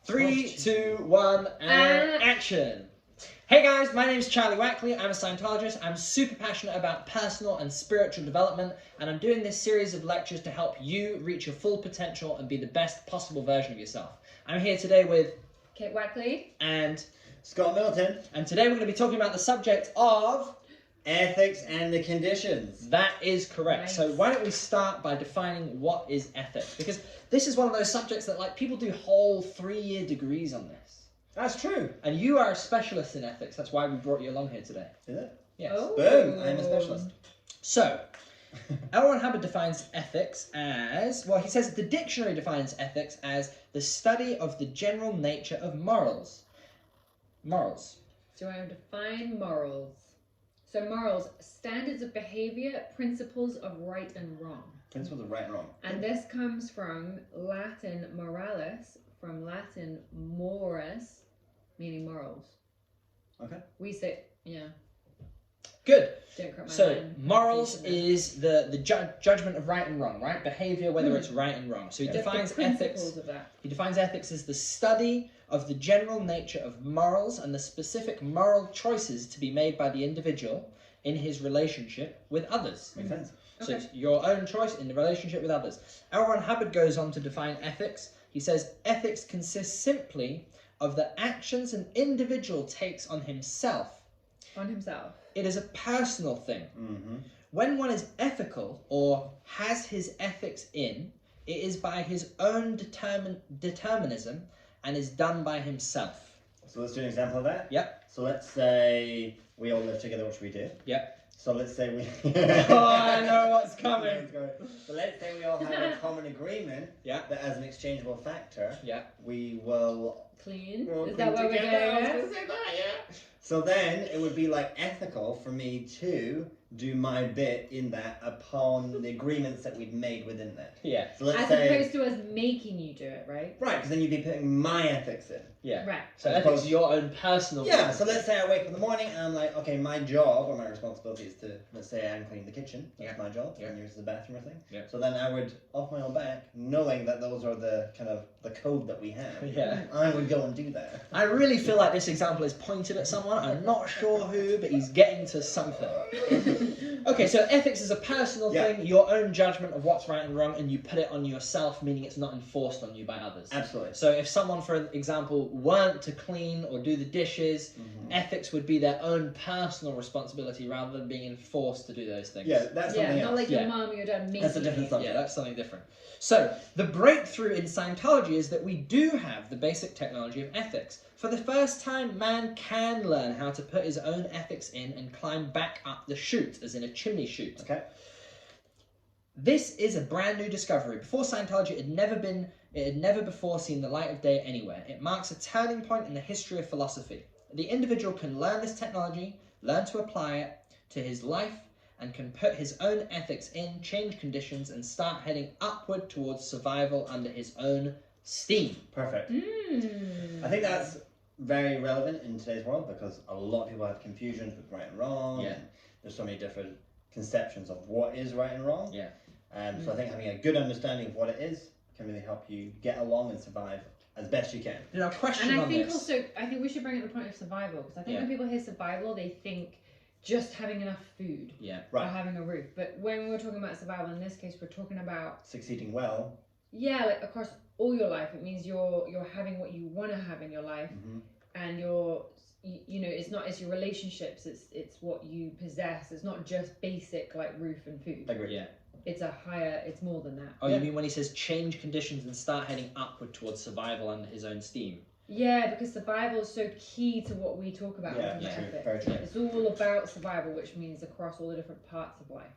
3, 2, 1, and action! Hey guys, my name is Charlie Wackley. I'm a Scientologist. I'm super passionate about personal and spiritual development, and I'm doing this series of lectures to help you reach your full potential and be the best possible version of yourself. I'm here today with Kate Wackley and Scott Milton, and today we're going to be talking about the subject of ethics and the conditions. That is correct. Nice. So why don't we start by defining what is ethics? Because this is one of those subjects that like people do whole 3-year degrees on this. That's true. And you are a specialist in ethics. That's why we brought you along here today. Is it? Yes. Oh. Boom, I'm a specialist. So, Hubbard defines ethics as, well, he says the dictionary defines ethics as the study of the general nature of morals. Morals. So I define morals. So morals, standards of behavior, principles of right and wrong. Principles of right and wrong. And this comes from Latin moralis, from Latin mores, meaning morals. Okay. We say, yeah. Good. Don't correct my So, line. morals is the judgment of right and wrong, right? Behavior, whether it's right and wrong. So he Just defines the principles ethics. of that. He defines ethics as the study of the general nature of morals and the specific moral choices to be made by the individual in his relationship with others. Makes sense. So Okay. it's your own choice in the relationship with others. Hubbard goes on to define ethics. He says ethics consists simply of the actions an individual takes on himself. On himself. It is a personal thing. Mm-hmm. When one is ethical or has his ethics in, it is by his own determinism and is done by himself. So let's do an example of that. Yep. So let's say we all live together, which we do. Yep. So let's say we... Oh, I know what's coming. So let's say we all have a common agreement Yeah. that as an exchangeable factor, Yeah. we will... Clean. we'll Is clean that what we're together. getting I was at? gonna say that, yeah. So then it would be like ethical for me to do my bit in that upon the agreements that we'd made within that. Yeah. So let's As say... opposed to us making you do it, right? Right, because then you'd be putting my ethics in. Yeah. Right. So As ethics opposed- is your own personal. Yeah, so let's say I wake up in the morning and I'm like, okay, my job or my responsibility is to, let's say I'm cleaning the kitchen. That's my job. Yeah. And yours is the bathroom or thing. Yeah. So then I would, off my own back, knowing that those are the kind of the code that we have, Yeah. I would go and do that. I really feel like this example is pointed at someone. I'm not sure who, but he's getting to something. Okay, so ethics is a personal Yeah. thing, your own judgment of what's right and wrong, and you put it on yourself, meaning it's not enforced on you by others. Absolutely. So if someone, for example, weren't to clean or do the dishes, ethics would be their own personal responsibility rather than being enforced to do those things. Yeah, that's Yeah, something not else. like your Yeah. mom or your dad making That's a different you. subject. Yeah, that's something different. So, the breakthrough in Scientology is that we do have the basic technology of ethics. For the first time, man can learn how to put his own ethics in and climb back up the chute, as in a chimney chute. Okay. This is a brand new discovery. Before Scientology, it had never before seen the light of day anywhere. It marks a turning point in the history of philosophy. The individual can learn this technology, learn to apply it to his life, and can put his own ethics in, change conditions, and start heading upward towards survival under his own steam. Perfect. Mm. I think that's very relevant in today's world because a lot of people have confusions with right and wrong. Yeah. And there's so many different conceptions of what is right and wrong. Yeah. So I think having a good understanding of what it is can really help you get along and survive as best you can. Now, question And I on think this. also, I think we should bring up the point of survival, because I think when people hear survival, they think just having enough food Yeah. or Right. having a roof. But when we're talking about survival, in this case, we're talking about, Succeeding well. yeah, like across all your life. It means you're having what you want to have in your life, and you know, it's not, it's your relationships, it's what you possess. It's not just basic like roof and food. Agreed. Yeah. It's a higher, it's more than that. Oh, you mean when he says change conditions and start heading upward towards survival under his own steam? Yeah, because survival is so key to what we talk about. Yeah, in terms of true, ethics. very true. It's all about survival, which means across all the different parts of life.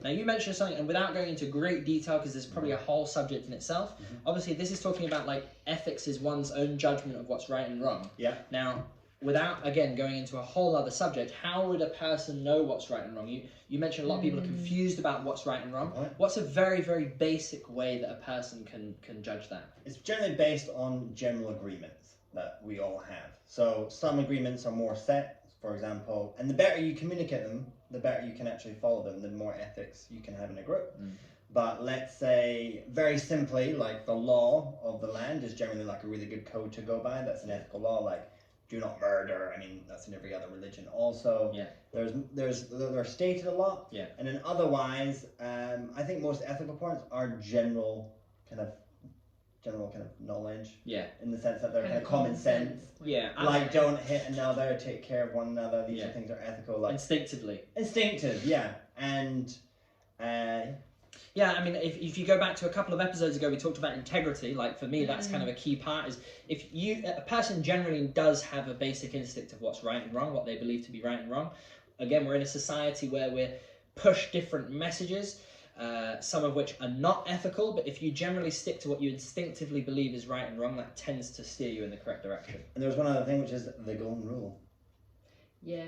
Now, you mentioned something, and without going into great detail, because there's probably a whole subject in itself, obviously this is talking about, like, ethics is one's own judgment of what's right and wrong. Yeah. Now, without, again, going into a whole other subject, how would a person know what's right and wrong? You mentioned a lot of people are confused about what's right and wrong. Right. What's a very, very basic way that a person can judge that? It's generally based on general agreements that we all have. So some agreements are more set, for example, and the better you communicate them, the better you can actually follow them, the more ethics you can have in a group. But let's say, very simply, like the law of the land is generally like a really good code to go by. That's an ethical law, like do not murder. I mean, that's in every other religion. Also, Yeah. they're stated a lot. Yeah. And then otherwise, I think most ethical points are general kind of knowledge. Yeah. In the sense that they're kind of common sense. Yeah. Like don't hit another, take care of one another. These Yeah. are things that are ethical. Like Instinctive, yeah. And yeah, I mean, if you go back to a couple of episodes ago, we talked about integrity. Like for me, that's kind of a key part. Is if a person generally does have a basic instinct of what's right and wrong, what they believe to be right and wrong. Again, we're in a society where we're push different messages, some of which are not ethical. But if you generally stick to what you instinctively believe is right and wrong, that tends to steer you in the correct direction. And there's one other thing, which is the golden rule. Yeah.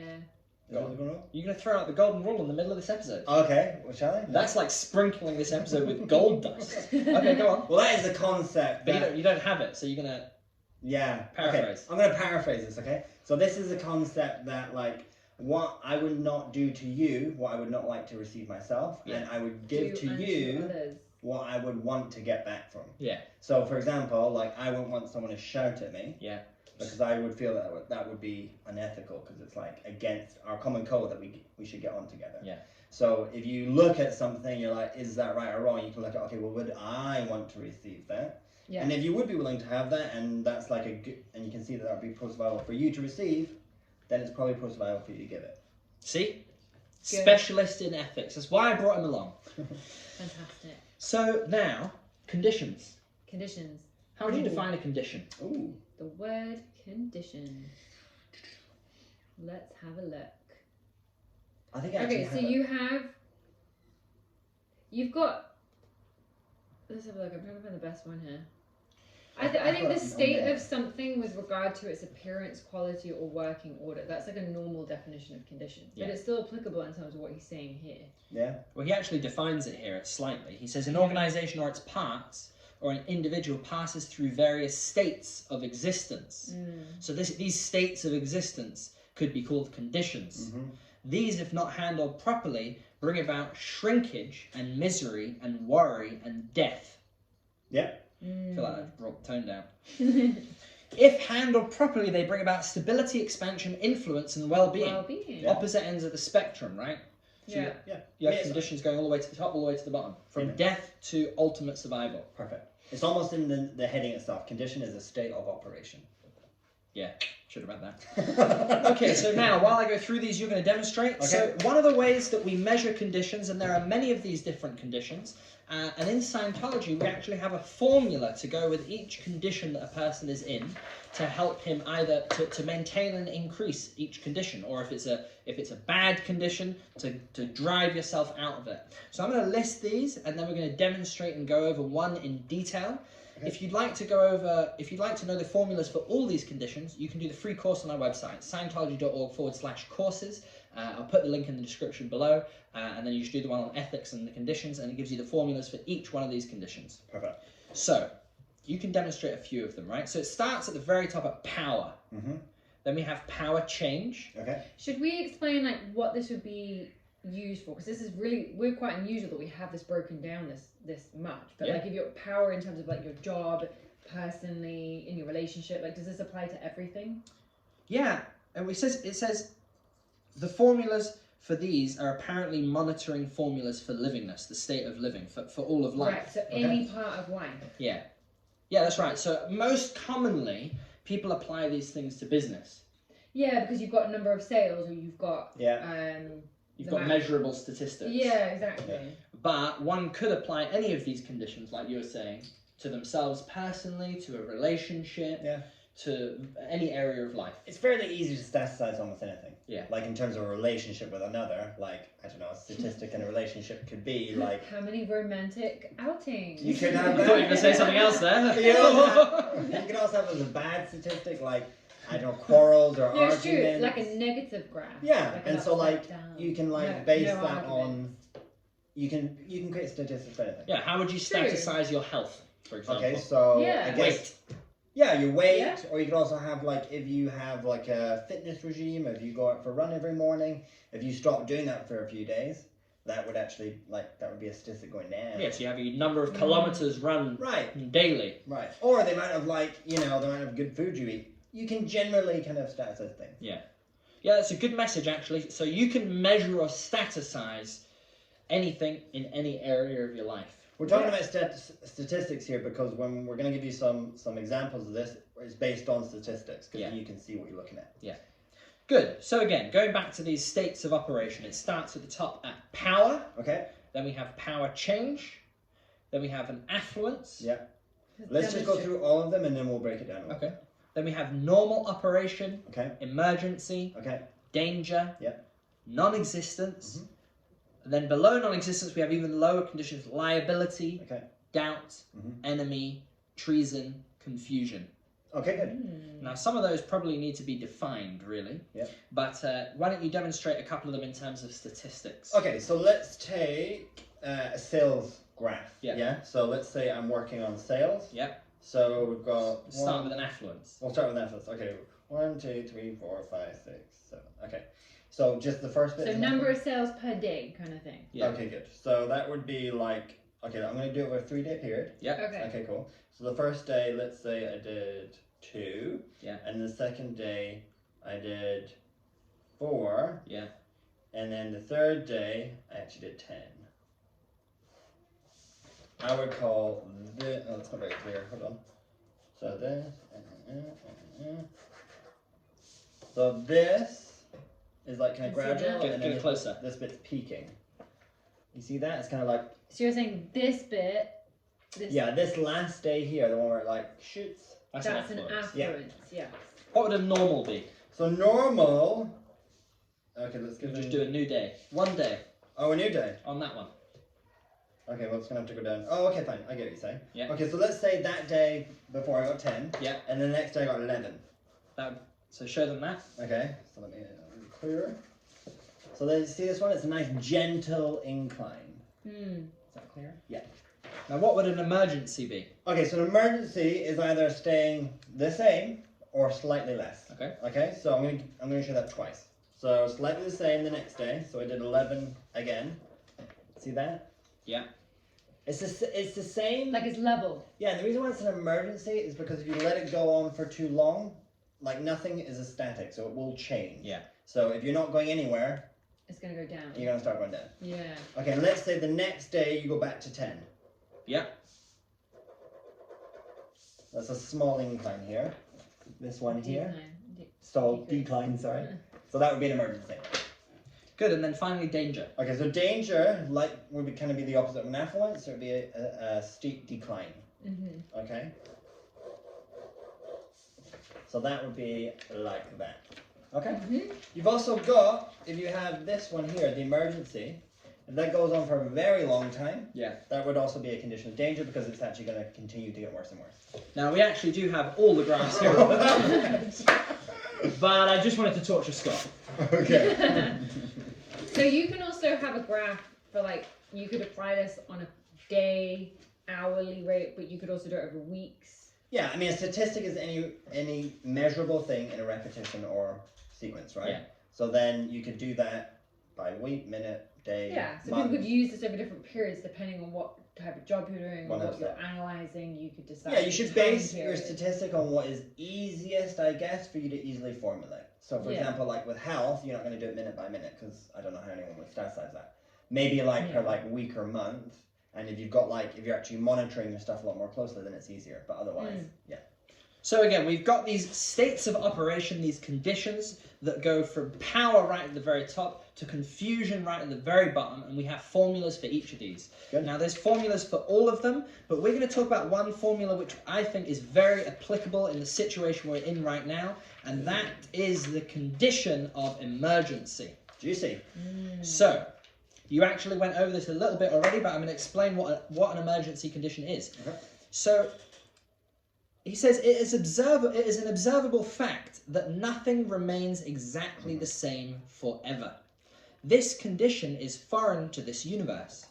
The golden rule? You're going to throw out the golden rule in the middle of this episode. Okay, well, shall I? That's like sprinkling this episode with gold dust. Okay, go on. Well, that is the concept. But you don't have it, so you're going to... Yeah. Paraphrase. Okay. I'm going to paraphrase this, okay? So this is a concept that, like, what I would not do to you, what I would not like to receive myself, and I would give to you what I would want to get back from. Yeah. So, for example, like, I wouldn't want someone to shout at me. Yeah. Because I would feel that would be unethical, because it's like against our common code that we should get on together. Yeah. So if you look at something, you're like, is that right or wrong? You can look at, okay, well, would I want to receive that? Yeah. And if you would be willing to have that, and that's like a good, and you can see that would be pro-survival for you to receive, then it's probably pro-survival for you to give it. See? Good. Specialist in ethics. That's why I brought him along. Fantastic. So now, conditions. Conditions. How would you define a condition? Ooh. The word condition. Let's have a look. I think I actually Okay, so you've got. Let's have a look. I'm trying to find the best one here. I think the state of something with regard to its appearance, quality, or working order. That's like a normal definition of condition, but it's still applicable in terms of what he's saying here. Yeah. Well, he actually defines it here slightly. He says an organization or its parts or an individual passes through various states of existence. So these states of existence could be called conditions. Mm-hmm. These, if not handled properly, bring about shrinkage and misery and worry and death. Yeah. I feel like I've brought the tone down. If handled properly, they bring about stability, expansion, influence, and well-being. Well-being. Opposite ends of the spectrum, right? So Yeah. you have conditions going all the way to the top, all the way to the bottom. From death to ultimate survival. Perfect. It's almost in the heading itself. Condition is a state of operation. Yeah, should have read that. Okay, so now while I go through these, you're going to demonstrate. Okay. So one of the ways that we measure conditions, and there are many of these different conditions, and in Scientology we actually have a formula to go with each condition that a person is in to help him either to maintain and increase each condition, or if it's a bad condition, to drive yourself out of it. So I'm going to list these, and then we're going to demonstrate and go over one in detail. Okay. If you'd like to know the formulas for all these conditions, you can do the free course on our website, scientology.org/courses. I'll put the link in the description below, and then you should do the one on ethics and the conditions, and it gives you the formulas for each one of these conditions. Perfect. So, you can demonstrate a few of them, right? So it starts at the very top at power. Mm-hmm. Then we have power change. Okay. Should we explain like what this would be used for? Because this is really, we're quite unusual that we have this broken down this much. But like if your power in terms of like your job, personally, in your relationship, like does this apply to everything? Yeah, and it says the formulas for these are apparently monitoring formulas for livingness, the state of living, for all of life. Right, so any part of life. Yeah. Yeah, that's right. So most commonly, people apply these things to business. Yeah, because you've got a number of sales, or you've got you've got measurable statistics. Yeah, exactly. Yeah. But one could apply any of these conditions, like you were saying, to themselves personally, to a relationship, to any area of life. It's fairly easy to staticize almost anything. Yeah. Like in terms of a relationship with another, like, I don't know, a statistic in a relationship could be like... How many romantic outings? You could have I thought you were going to say something else there. You could also have as a bad statistic, like, I don't know, quarrels or arguments. True, like a negative graph. Yeah, like and so like, you can like base that arguments. on... You can create statistics for anything. Yeah, how would you staticize your health, for example? Okay, so I guess, weight. Yeah, your weight, or you could also have like, if you have like a fitness regime, if you go out for a run every morning, if you stop doing that for a few days, that would actually, like, that would be a statistic going down. Yeah, so you have a number of kilometers run daily. Right. Or the amount of, like, you know, the amount of good food you eat. You can generally kind of statisize things. Yeah. Yeah, that's a good message, actually. So you can measure or staticize anything in any area of your life. We're talking about statistics here because when we're going to give you some examples of this, it's based on statistics, because then you can see what you're looking at. Yeah. Good. So again, going back to these states of operation, it starts at the top at power. Okay. Then we have power change. Then we have an affluence. Yeah. Let's just go through all of them and then we'll break it down. Okay. Then we have normal operation. Okay. Emergency. Okay. Danger. Yeah. Non-existence. Mm-hmm. And then below non-existence, we have even lower conditions: liability, okay. doubt, enemy, treason, confusion. Okay, good. Now, some of those probably need to be defined, really. Yeah. But why don't you demonstrate a couple of them in terms of statistics? Okay, so let's take a sales graph. Yeah. Yeah. So let's say I'm working on sales. Yeah. So we've got. Start with an affluence. We'll start with affluence. Okay. 1, 2, 3, 4, 5, 6, 7. Okay. So just the first bit. So number of sales per day, kind of thing. Yeah. Okay, good. So that would be like. Okay, I'm going to do it over a 3-day period. Yeah. Okay. Okay, cool. So the first day, let's say I did 2. Yeah. And the second day, I did 4. Yeah. And then the third day, I actually did 10. I would call this. Oh, it's not very clear. Hold on. So this. So this is like kind of gradual, and then this bit's peaking. You see that? It's kind of like. So you're saying this bit. Yeah, this last day here, the one where it like shoots. That's an affluence. Yeah. What would a normal be? So normal. Okay, let's just do a new day. 1 day. Oh, a new day. On that one. Okay, well, it's gonna have to go down. Oh, okay, fine. I get what you're saying. Yeah. Okay, so let's say that day before I got 10. Yeah. And the next day I got 11. So show them that. Okay. So let me clearer. So then, see this one? It's a nice gentle incline. Is that clear? Yeah. Now, what would an emergency be? Okay, so an emergency is either staying the same or slightly less. Okay. Okay, so I'm gonna show that twice. So slightly the same the next day. So I did 11 again. See that? Yeah. It's the same. Like it's level. Yeah, and the reason why it's an emergency is because if you let it go on for too long, like nothing is a static, so it will change. Yeah. So if you're not going anywhere, it's gonna go down. You're gonna start going down. Yeah. Okay, and let's say the next day you go back to 10. Yeah. That's a small incline here. This one here. Decline. Sorry. So that would be an emergency. Good, and then finally danger. Okay, so danger would be kind of be the opposite of an affluence, so it would be a steep decline. Okay. So that would be like that. Okay. You've also got, if you have this one here, the emergency, if that goes on for a very long time, that would also be a condition of danger because it's actually going to continue to get worse and worse. Now, we actually do have all the graphs here. But I just wanted to torture Scott. Okay. So you can also have a graph for you could apply this on a day, hourly rate, but you could also do it over weeks. Yeah, I mean a statistic is any measurable thing in a repetition or sequence, right? Yeah. So then you could do that by week, minute, day, Yeah, so month. people could use this over different periods depending on what type of job you're doing or what you're analysing. You could decide. Yeah, you should base your statistic on what is easiest, I guess, for you to easily formulate. So, for example, like with health, you're not going to do it minute by minute because I don't know how anyone would staticize that. Maybe per week or month, and if you're actually monitoring your stuff a lot more closely, then it's easier. But otherwise, yeah. So again, we've got these states of operation, these conditions that go from power right at the very top to confusion right at the very bottom, and we have formulas for each of these. Good. Now, there's formulas for all of them, but we're going to talk about one formula which I think is very applicable in the situation we're in right now, and that is the condition of emergency. Juicy. So, you actually went over this a little bit already, but I'm going to explain what an emergency condition is. Okay. So, he says, it is an observable fact that nothing remains exactly the same forever. This condition is foreign to this universe.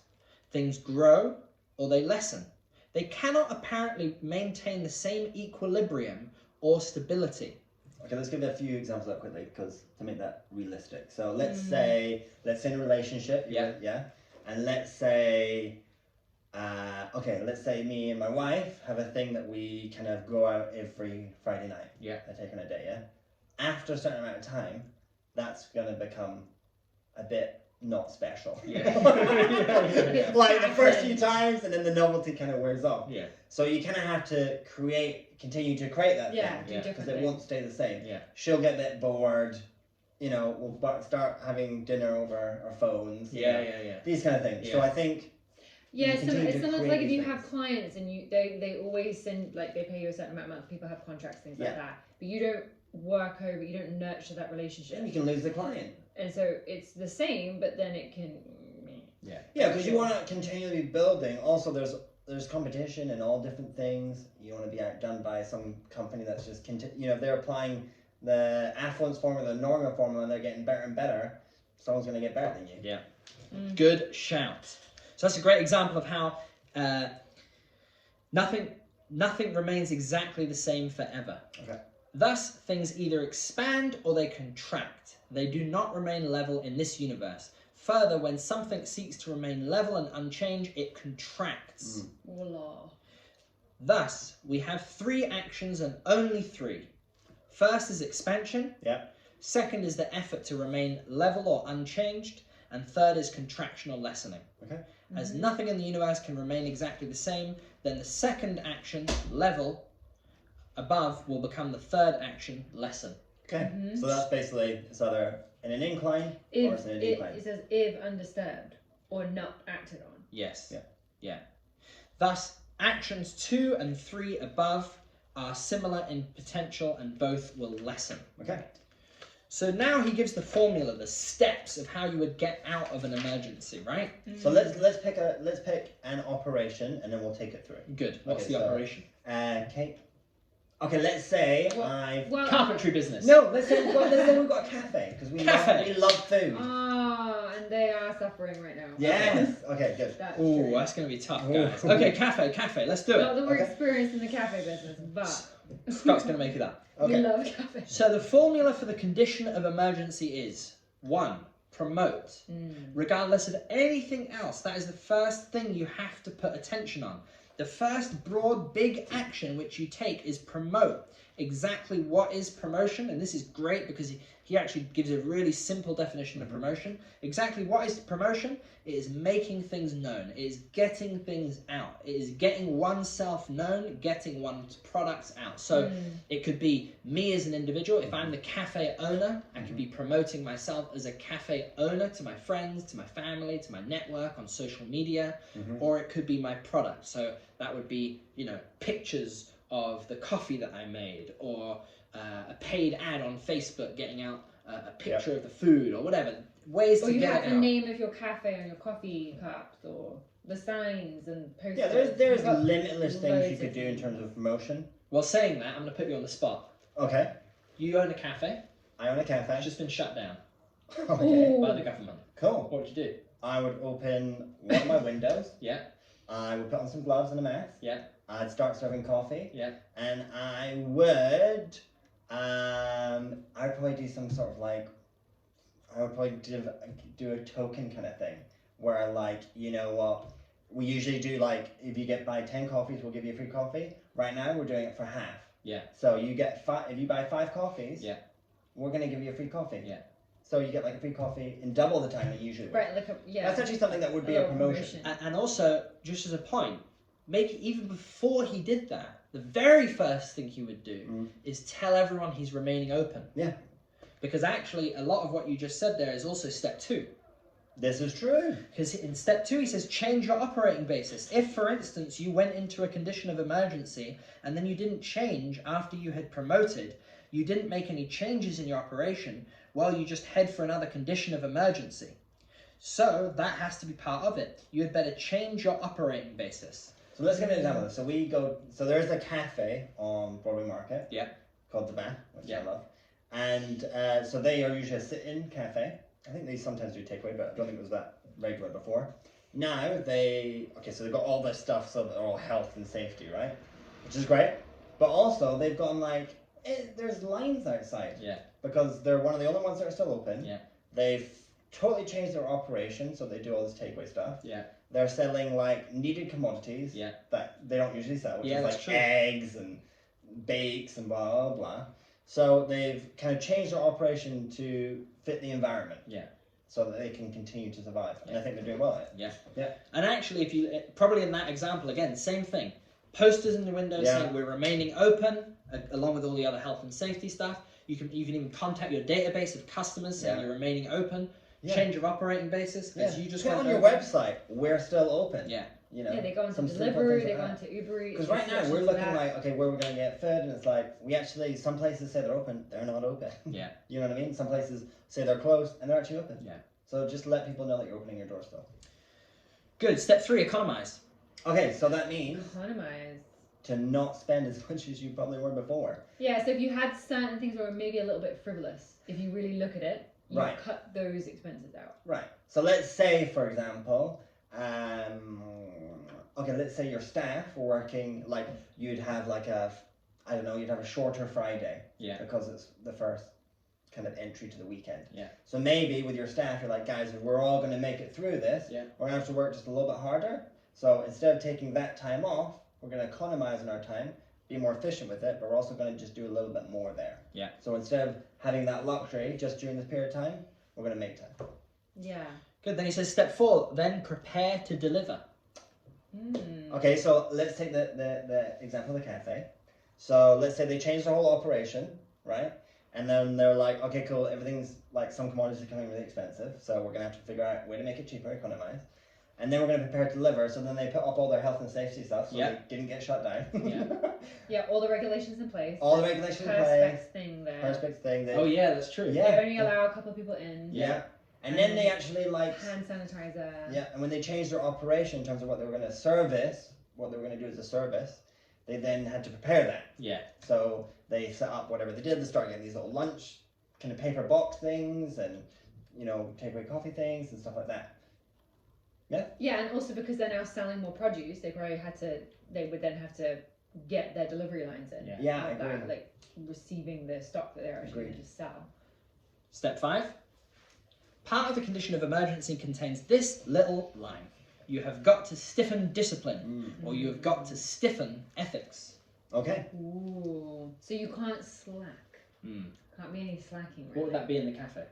Things grow or they lessen. They cannot apparently maintain the same equilibrium or stability. Okay, let's give a few examples of that quickly because to make that realistic. So let's say in a relationship, yeah, And let's say, let's say me and my wife have a thing that we kind of go out every Friday night. Yeah. I take on a day, yeah? After a certain amount of time, that's going to become a bit not special. Yeah. Like the first few times, and then the novelty kind of wears off. Yeah. So you kind of have to continue to create that thing. Because it won't stay the same. Yeah. She'll get a bit bored. We'll start having dinner over our phones. Yeah. These kind of things. Yeah. So I think. Yeah, it's sometimes like if you have clients and they always send, like, they pay you a certain amount a month. People have contracts, things like that. But you don't you don't nurture that relationship. Then you can lose the client. And so it's the same, but then it can. Yeah, because you want to continually building. Also, there's competition in all different things. You want to be outdone by some company that's just they're applying the affluence formula, the normal formula, and they're getting better and better. Someone's going to get better than you. Yeah. Good shout. So that's a great example of how nothing remains exactly the same forever. Okay. Thus, things either expand or they contract. They do not remain level in this universe. Further, when something seeks to remain level and unchanged, it contracts. Voila. Thus, we have 3 actions and only 3. First is expansion. Yeah. Second is the effort to remain level or unchanged. And third is contraction or lessening. Okay. As nothing in the universe can remain exactly the same, then the second action, level, above, will become the third action, lessen. Okay. So that's basically, it's either in an incline or it's in a decline. It says if undisturbed or not acted on. Yes. Yeah. Thus, actions 2 and 3 above are similar in potential and both will lessen. Okay. So now he gives the formula, the steps of how you would get out of an emergency, right? So let's pick an operation and then we'll take it through. Good. What's the operation? Kate. Okay, let's say Carpentry business. No, let's say we've got a cafe because we love food. Oh, and they are suffering right now. Yes. Okay, good. That's Ooh, true. that's going to be tough, guys. Okay, cafe. Let's do Not it. that we're experienced in the cafe business, but Scott's going to make it up. Okay. we love cafe. So the formula for the condition of emergency is 1. Promote. Regardless of anything else, that is the first thing you have to put attention on. The first broad big action which you take is promote. Exactly what is promotion? And this is great because he actually gives a really simple definition of promotion. Exactly what is promotion? It is making things known. It is getting things out. It is getting oneself known, getting one's products out. So it could be me as an individual. If I'm the cafe owner, I could be promoting myself as a cafe owner to my friends, to my family, to my network on social media, or it could be my product. So that would be, pictures of the coffee that I made, or a paid ad on Facebook getting out a picture of the food, or whatever. Ways to get it out. Or you have the name of your cafe on your coffee cups, or the signs and posters. Yeah, there's limitless things you could do in terms of promotion. Well, saying that, I'm going to put you on the spot. Okay. You own a cafe. I own a cafe. It's just been shut down Okay. by the government. Cool. What would you do? I would open one of my windows. Yeah. I would put on some gloves and a mask. Yeah. I'd start serving coffee. Yeah. And I would probably do some sort of I would probably do a token kind of thing where we usually do, if you buy 10 coffees, we'll give you a free coffee. Right now we're doing it for half. Yeah. So you get if you buy 5 coffees, yeah, we're gonna give you a free coffee. Yeah. So you get a free coffee in double the time that you usually would. Right, That's actually something that would be a promotion. And also, just as a point, even before he did that, the very first thing he would do is tell everyone he's remaining open. Yeah. Because actually, a lot of what you just said there is also step 2. This is true. Because in step 2, he says, change your operating basis. If, for instance, you went into a condition of emergency and then you didn't change after you had promoted, you didn't make any changes in your operation, well, you just head for another condition of emergency. So that has to be part of it. You had better change your operating basis. So let's give an example. So there's a cafe on Broadway Market. Yeah. Called The Ban, which I love. And so they are usually a sit-in cafe. I think they sometimes do takeaway, but I don't think it was that regular before. Now so they've got all this stuff so that they're all health and safety, right? Which is great. But also they've gotten there's lines outside. Yeah. Because they're one of the only ones that are still open. Yeah. They've totally changed their operation, so they do all this takeaway stuff. Yeah. They're selling like needed commodities that they don't usually sell, which is like eggs and bakes and blah blah blah. So they've kind of changed their operation to fit the environment. Yeah. So that they can continue to survive, and I think they're doing well at it. Yeah. Yeah. And actually, if you probably in that example again, same thing. Posters in the windows saying we're remaining open, along with all the other health and safety stuff. You can even contact your database of customers saying you're remaining open. Change your operating basis because you just put went on your website. We're still open. Yeah. You know. Yeah, they go into delivery, they go into Uber Eats. Because right now we're looking like, okay, where we're going to get food, and it's like we actually some places say they're open, they're not open. Yeah. You know what I mean? Some places say they're closed, and they're actually open. Yeah. So just let people know that you're opening your door still. Good. Step 3, economize. Okay, so that means economize. To not spend as much as you probably were before. Yeah, so if you had certain things that were maybe a little bit frivolous, if you really look at it, you cut those expenses out. Right. So let's say, for example, okay, let's say your staff are working, like you'd have like you'd have a shorter Friday. Yeah. Because it's the first kind of entry to the weekend. Yeah. So maybe with your staff, you're like, guys, if we're all going to make it through this, we're going to have to work just a little bit harder. So instead of taking that time off, we're going to economize on our time, be more efficient with it, but we're also going to just do a little bit more there. Yeah. So instead of having that luxury just during this period of time, we're going to make time. Yeah. Good. Then he says step 4, then prepare to deliver. Okay, so let's take the example of the cafe. So let's say they changed the whole operation, right? And then they're like, okay, cool, everything's like some commodities are becoming really expensive, so we're going to have to figure out a way to make it cheaper, economize. And then we're going to prepare to deliver, so then they put up all their health and safety stuff, so they didn't get shut down. Yeah, all the regulations in place. All the regulations in place. Perspex thing there. Perspex thing. Oh yeah, that's true. Yeah. They only allow a couple of people in. Yeah. And then they actually like... Hand sanitizer. Yeah, and when they changed their operation in terms of what they were going to service, what they were going to do as a service, they then had to prepare that. Yeah. So they set up whatever they did. They started getting these little lunch kind of paper box things and, you know, takeaway coffee things and stuff like that. Yeah. Yeah, and also because they're now selling more produce, they would then have to get their delivery lines in. Yeah, I agree. Like receiving the stock that they're actually going to sell. Step 5. Part of the condition of emergency contains this little line. You have got to stiffen discipline, or you have got to stiffen ethics. Okay. Ooh. So you can't slack. Can't be any slacking, really. What would that be in the cafe?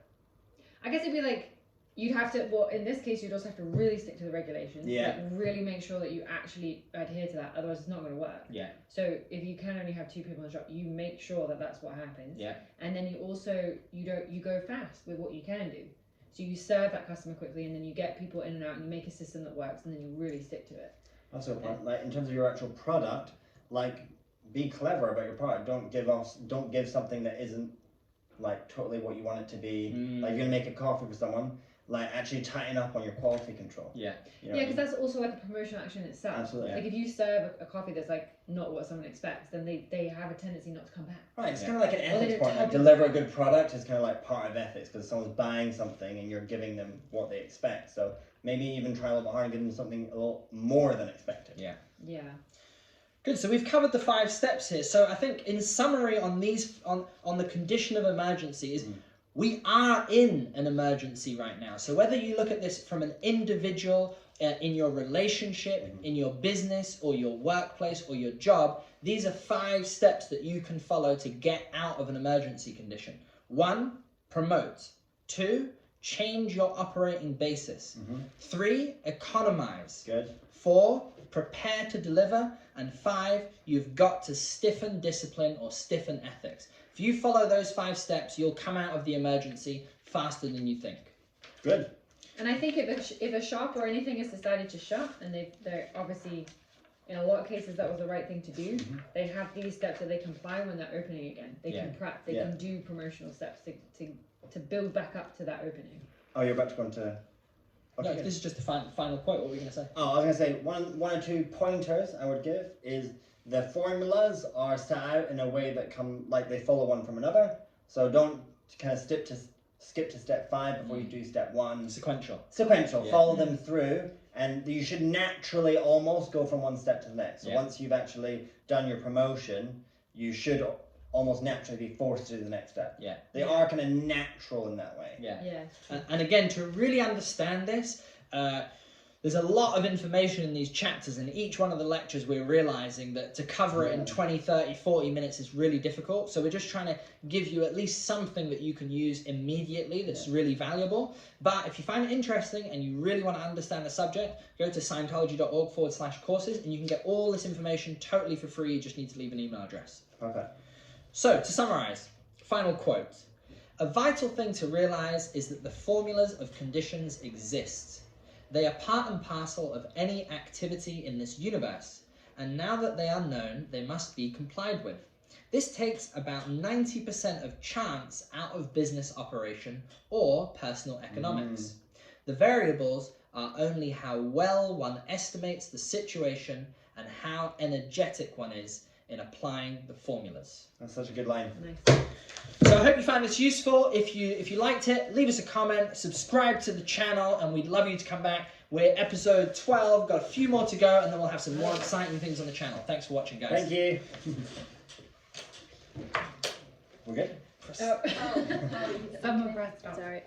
I guess it'd be like, you'd have to, well, in this case, you'd also have to really stick to the regulations. Yeah. Like, really make sure that you actually adhere to that, otherwise it's not going to work. Yeah. So if you can only have 2 people in the shop, you make sure that that's what happens. Yeah. And then you also, you go fast with what you can do. So you serve that customer quickly, and then you get people in and out, and you make a system that works, and then you really stick to it. That's a good point. Like in terms of your actual product, like be clever about your product. Don't give something that isn't like totally what you want it to be. Like you're gonna make a coffee for someone, like actually tighten up on your quality control. Yeah. You know Yeah, because that's also like a promotional action in itself. Absolutely. Like if you serve a coffee that's like not what someone expects, then they have a tendency not to come back. Right, it's kind of like an Well, ethics point. Like deliver a good product is kind of like part of ethics because someone's buying something and you're giving them what they expect. So maybe even try a little bit harder and give them something a little more than expected. Yeah. Yeah. Good. So we've covered the 5 steps here. So I think in summary on these on the condition of emergency is we are in an emergency right now. So whether you look at this from an individual, in your relationship, in your business or your workplace or your job, these are 5 steps that you can follow to get out of an emergency condition. 1, promote. 2, change your operating basis. 3, economize. Good. 4, prepare to deliver. And 5, you've got to stiffen discipline or stiffen ethics. If you follow those 5 steps, you'll come out of the emergency faster than you think. Good. And I think if a shop or anything has decided to shut, and they're obviously, in a lot of cases, that was the right thing to do, they have these steps that they comply when they're opening again. They can prep, they can do promotional steps to build back up to that opening. Oh, you're about to go into... Okay. No, this is just the final quote. What were you going to say? Oh, I was going to say, one or 2 pointers I would give is the formulas are set out in a way that they follow one from another. So don't kind of skip to step 5 before you do step 1. Sequential. Yeah. Follow them through, and you should naturally almost go from one step to the next. So once you've actually done your promotion, you should almost naturally be forced to do the next step. Yeah. They are kind of natural in that way. Yeah. Yeah. And again, to really understand this, there's a lot of information in these chapters, and each one of the lectures we're realizing that to cover it in 20, 30, 40 minutes is really difficult. So we're just trying to give you at least something that you can use immediately that's really valuable. But if you find it interesting and you really want to understand the subject, go to Scientology.org/courses and you can get all this information totally for free. You just need to leave an email address. Okay. So to summarize, final quote. A vital thing to realize is that the formulas of conditions exist. They are part and parcel of any activity in this universe, and now that they are known, they must be complied with. This takes about 90% of chance out of business operation or personal economics. The variables are only how well one estimates the situation and how energetic one is in applying the formulas. That's such a good line. Nice. So I hope you found this useful. If you liked it, leave us a comment, subscribe to the channel, and we'd love you to come back. We're episode 12, got a few more to go, and then we'll have some more exciting things on the channel. Thanks for watching, guys. Thank you. We're good? Oh. I'm a breath. Sorry.